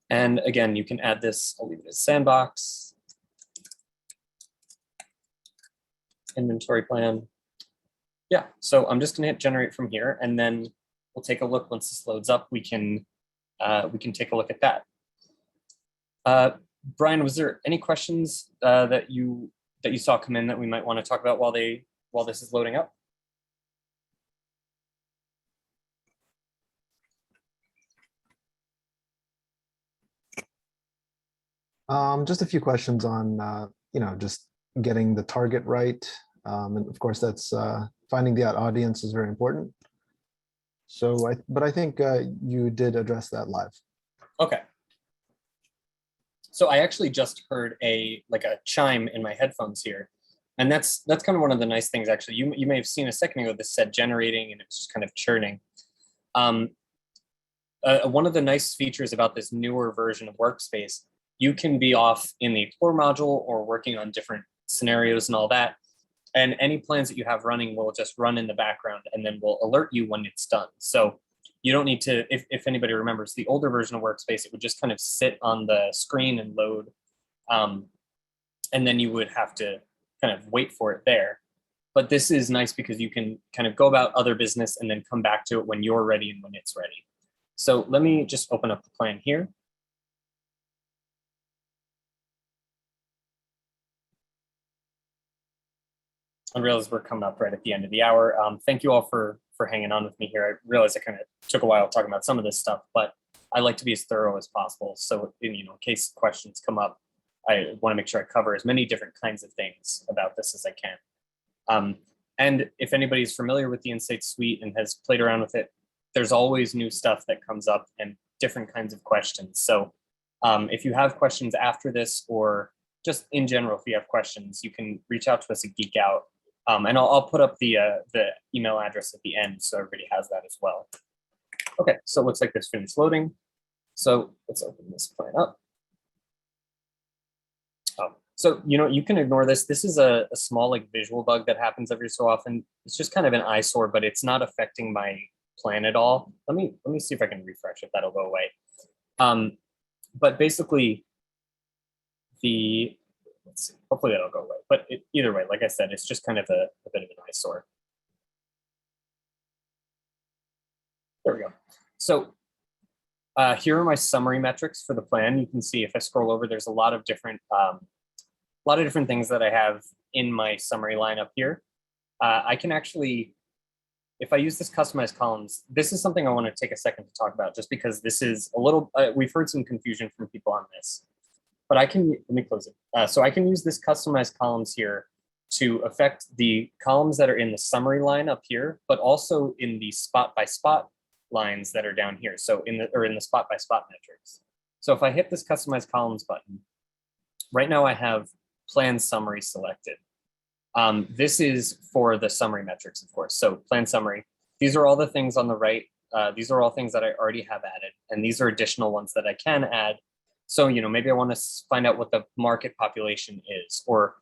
And again, you can add this, I'll leave it as Sandbox, inventory plan. Yeah, so I'm just gonna hit generate from here, and then we'll take a look. Once this loads up, we can take a look at that. Brian, was there any questions that you saw come in that we might want to talk about while this is loading up? Just a few questions on, just getting the target right. And of course, that's finding the audience is very important. So, but I think you did address that live. Okay. So I actually just heard a chime in my headphones here. And that's kind of one of the nice things, actually. You may have seen a second ago this said generating, and it was just kind of churning. One of the nice features about this newer version of Workspace, you can be off in the Explore module or working on different scenarios and all that. And any plans that you have running will just run in the background and then will alert you when it's done. So you don't need to, if anybody remembers the older version of Workspace, it would just kind of sit on the screen and load. And then you would have to kind of wait for it there. But this is nice because you can kind of go about other business and then come back to it when you're ready and when it's ready. So let me just open up the plan here. I realize we're coming up right at the end of the hour. Thank you all for hanging on with me here. I realize I kind of took a while talking about some of this stuff, but I like to be as thorough as possible. So in case questions come up, I want to make sure I cover as many different kinds of things about this as I can. And if anybody's familiar with the Insights Suite and has played around with it, there's always new stuff that comes up and different kinds of questions. So if you have questions after this, or just in general, if you have questions, you can reach out to us at Geek Out. And I'll put up the email address at the end so everybody has that as well. Okay, so it looks like this finished loading. So let's open this plan up. Oh, so you can ignore this. This is a small like visual bug that happens every so often. It's just kind of an eyesore, but it's not affecting my plan at all. Let me see if I can refresh it. That'll go away. But basically, let's see, hopefully that'll go away. But either way, like I said, it's just kind of a bit of an eyesore. There we go. So here are my summary metrics for the plan. You can see if I scroll over, there's a lot of different things that I have in my summary line up here. I can actually, if I use this customized columns, this is something I want to take a second to talk about, just because this is a little, we've heard some confusion from people on this. But let me close it. So I can use this customized columns here to affect the columns that are in the summary line up here, but also in the spot by spot lines that are down here. So in the spot by spot metrics. So if I hit this customize columns button, right now I have plan summary selected. This is for the summary metrics, of course. So plan summary, these are all the things on the right. These are all things that I already have added, and these are additional ones that I can add. So, maybe I want to find out what the market population is, or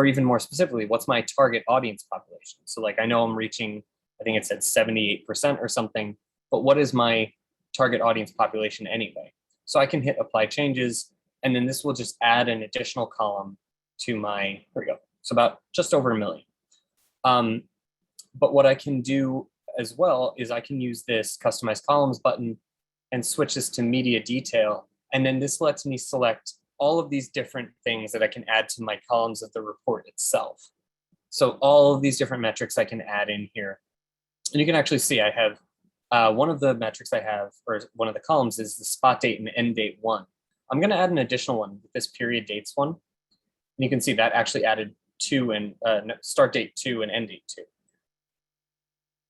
even more specifically, what's my target audience population? So like, I know I'm reaching, I think it said 78% or something, but what is my target audience population anyway? So I can hit apply changes, and then this will just add an additional column to my, there we go. So about just over 1 million. But what I can do as well is I can use this customize columns button and switch this to media detail. And then this lets me select all of these different things that I can add to my columns of the report itself. So all of these different metrics I can add in here. And you can actually see I have one of the metrics I have, or one of the columns, is the spot date and end date one. I'm going to add an additional one with this period dates one. And you can see that actually added two and start date 2 and end date 2. I'm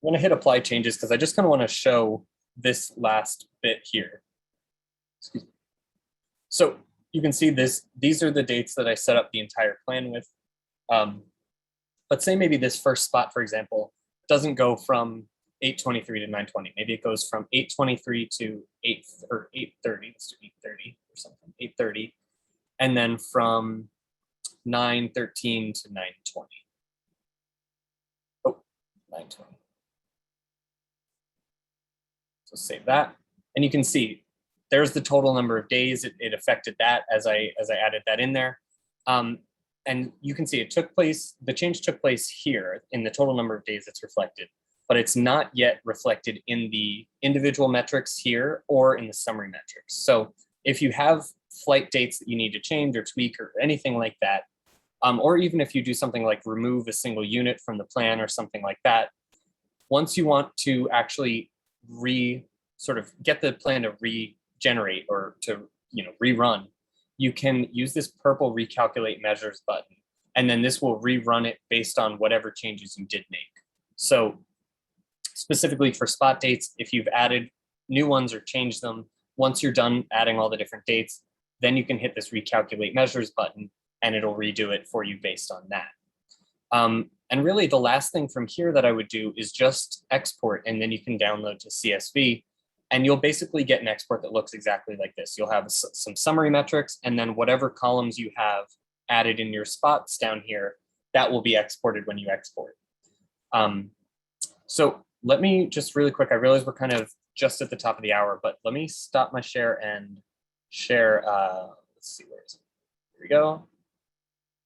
going to hit apply changes because I just kind of want to show this last bit here. Excuse me. So you can see these are the dates that I set up the entire plan with. Let's say maybe this first spot, for example, doesn't go from 8:23 to 9:20. Maybe it goes from 8:23 to 8:30. Let's do 8:30 or something. 8:30, and then from 9:13 to 9:20. Oh, 9:20. So save that, and you can see there's the total number of days it affected that as I added that in there. And you can see the change took place here in the total number of days it's reflected, but it's not yet reflected in the individual metrics here or in the summary metrics. So if you have flight dates that you need to change or tweak or anything like that, or even if you do something like remove a single unit from the plan or something like that, once you want to actually sort of get the plan to regenerate or to rerun, you can use this purple recalculate measures button, and then this will rerun it based on whatever changes you did make. So specifically for spot dates, if you've added new ones or changed them, once you're done adding all the different dates, then you can hit this recalculate measures button and it'll redo it for you based on that. And really the last thing from here that I would do is just export, and then you can download to CSV, and you'll basically get an export that looks exactly like this. You'll have some summary metrics, and then whatever columns you have added in your spots down here, that will be exported when you export. So let me just really quick, I realize we're kind of just at the top of the hour, but let me stop my share and share, let's see, where is it? Here we go.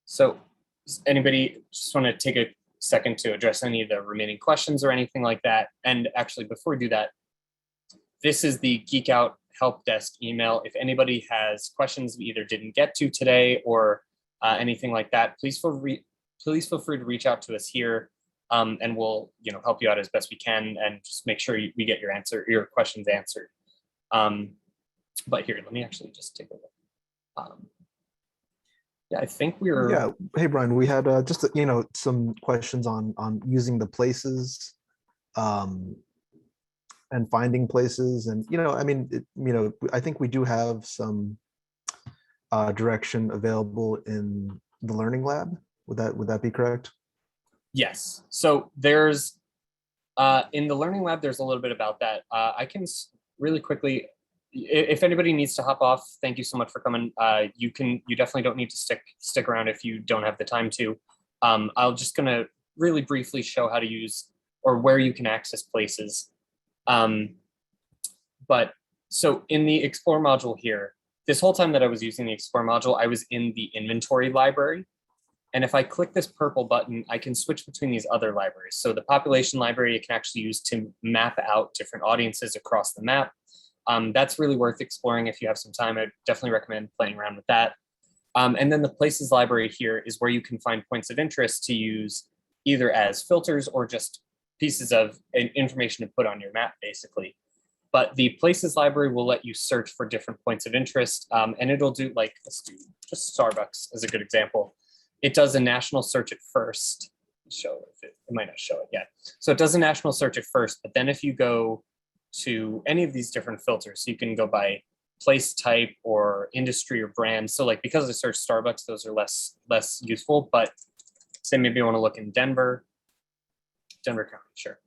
So does anybody just want to take a second to address any of the remaining questions or anything like that? And actually, before we do that, this is the Geek Out help desk email. If anybody has questions we either didn't get to today or anything like that, please feel free to reach out to us here, and we'll help you out as best we can and just make sure we get your questions answered. But here, let me actually just take a look. Yeah, I think we're. Yeah. Hey, Brian, we had just some questions on using the places, and finding places, and I mean, I think we do have some direction available in the Learning Lab. Would that be correct? Yes. So there's in the Learning Lab, there's a little bit about that. I can really quickly, if anybody needs to hop off, thank you so much for coming. You definitely don't need to stick around if you don't have the time to. I'll just gonna really briefly show how to use or where you can access places. But so in the Explore module here, this whole time that I was using the Explore module, I was in the inventory library. And if I click this purple button, I can switch between these other libraries. So the population library, you can actually use to map out different audiences across the map. That's really worth exploring if you have some time. I definitely recommend playing around with that. And then the places library here is where you can find points of interest to use either as filters or just pieces of information to put on your map, basically. But the places library will let you search for different points of interest. And it'll do, like, let's do just Starbucks as a good example. It does a national search at first. Show it might not show it yet. So it does a national search at first, but then if you go to any of these different filters, so you can go by place type or industry or brand. So like, because I searched Starbucks, those are less useful, but say maybe you want to look in Denver County, sure.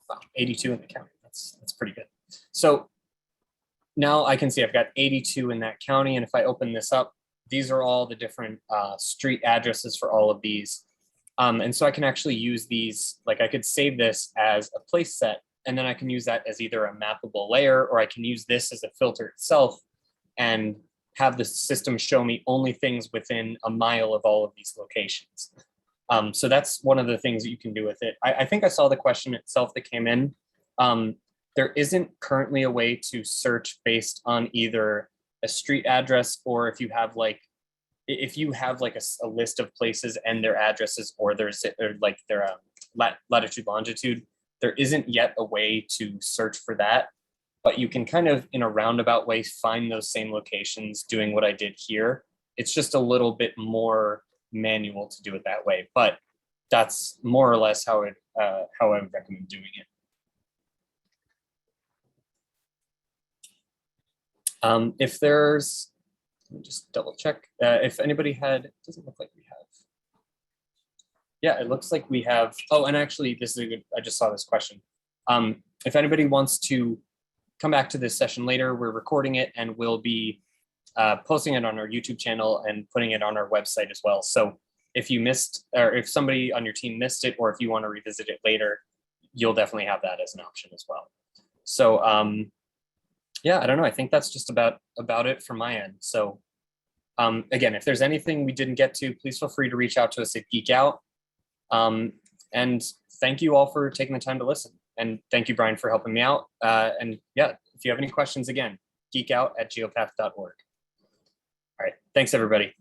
Wow, 82 in the county, that's pretty good. So now I can see I've got 82 in that county. And if I open this up, these are all the different street addresses for all of these. And so I can actually use these, like I could save this as a place set, and then I can use that as either a mappable layer, or I can use this as a filter itself and have the system show me only things within a mile of all of these locations. So that's one of the things that you can do with it. I think I saw the question itself that came in. There isn't currently a way to search based on either a street address, or if you have like a list of places and their addresses, or their latitude, longitude, there isn't yet a way to search for that, but you can kind of in a roundabout way find those same locations doing what I did here. It's just a little bit more manual to do it that way, but that's more or less how I would recommend doing it. If there's, let me just double check. If anybody had, it doesn't look like we have. Yeah, it looks like we have. Oh, and actually, this is a good, I just saw this question. If anybody wants to come back to this session later, we're recording it and we'll be posting it on our YouTube channel and putting it on our website as well. So if you missed, or if somebody on your team missed it, or if you want to revisit it later, you'll definitely have that as an option as well. So yeah, I don't know. I think that's just about it from my end. So again, if there's anything we didn't get to, please feel free to reach out to us at Geek Out. And thank you all for taking the time to listen. And thank you, Brian, for helping me out. And yeah, if you have any questions, again, geekout@geopath.org. All right, thanks, everybody.